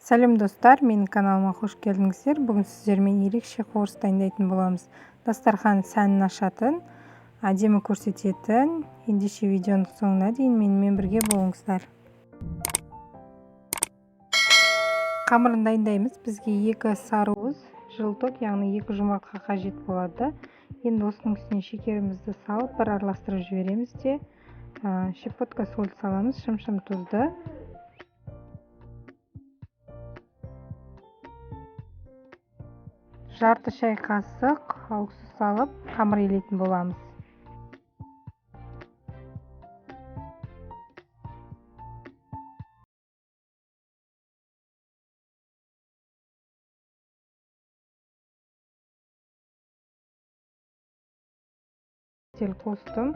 Сәлем достар, менің каналыма қош келдіңіздер. Бүгін сіздермен ерекше қуырыс дайындайтын боламыз. Дастархан сәнін ашатын, әдемі көрсететін ендеше видеоның соңына дейін менімен бірге болыңыздар. Қамырын дайындаймыз. Бізге 2 сарыуыз, жылтық, яғни 2 жұмыртқа қажет болады. Енді осының үстіне шекерімізді салып, бір араластырып жібереміз де щепотка соль саламыз, шым-шым тұзды. Жарты шай қасық уксус салып, қамыр елейтін боламыз. Қостым.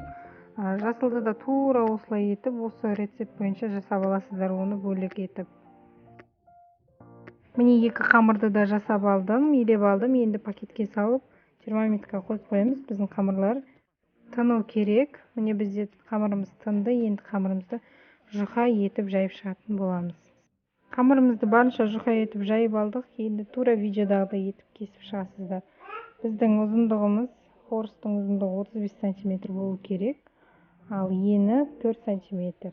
Жасылды да тура осылай етіп, осы рецепт бойынша жасап аласыздар, оны бөлек етіп. Міне 2 қамырды да жасап алдым, елеп алдым. Енді пакетке салып, термометрге қойып қоямыз. Біздің қамырлар тыну керек. Міне бізде қамырымыз тынды. Енді қамырымызды жұқа етіп жайып шығатын боламыз. Қамырымызды барынша жұқа етіп жайып алдық. Енді тура видеодағыдай етіп кесіп шығасыздар. Біздің ұзындығымыз, қуырыстың ұзындығы 35 см болу керек, ал ені 4 см.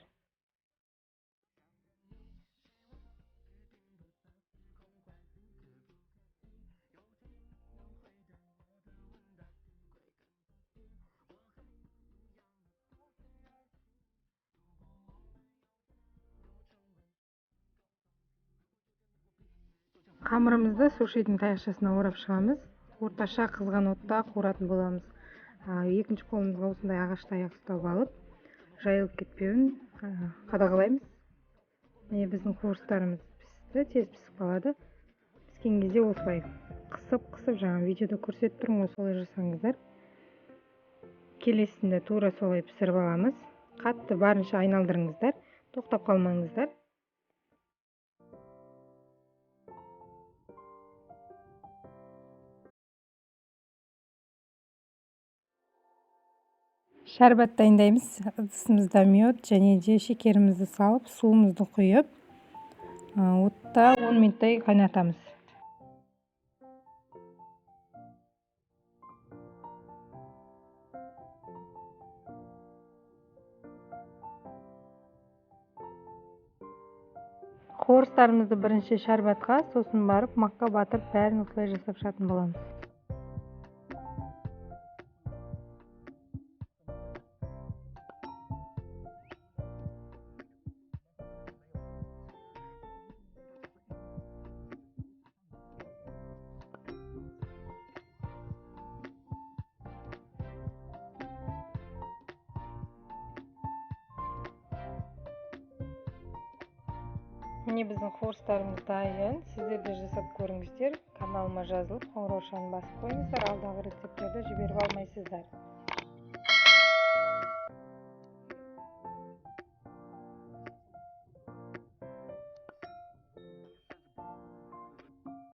Қамырымызды сушидің таяқшасына орап шығамыз. Орташа қызған отта қуыратын боламыз. Екінші қолымызға осындай ағаш таяқ ұстап алып, жайылып кетпеуін қадағалаймыз. Міне біздің қуырыстарымыз пісті, тез пісіп қалады. Піскен кезде осылай қысып, жаңа видеода көрсетіп тұрмын, солай жасаңыздар. Келесінде тура солай пісіріп аламыз. Қатты барынша айналдырыңыздар, тоқтап қалмаңыздар. Шәрбат дайындаймыз. Ыдысымызда мед және де шекерімізді салып, суымызды құйып, отта 10 минуттай қайнатамыз. Қуырыстарымызды бірінші шәрбатқа, сосын барып макқа батырып, бәрін осылай жасап шығатын боламыз. Міне біздің қуырыстарымыз дайын. Сіздер де жасап көріңіздер. Каналыма жазылып, қоңыраушаны басып қойыңыздар. Алдағы рецептерді жіберіп алмайсыздар.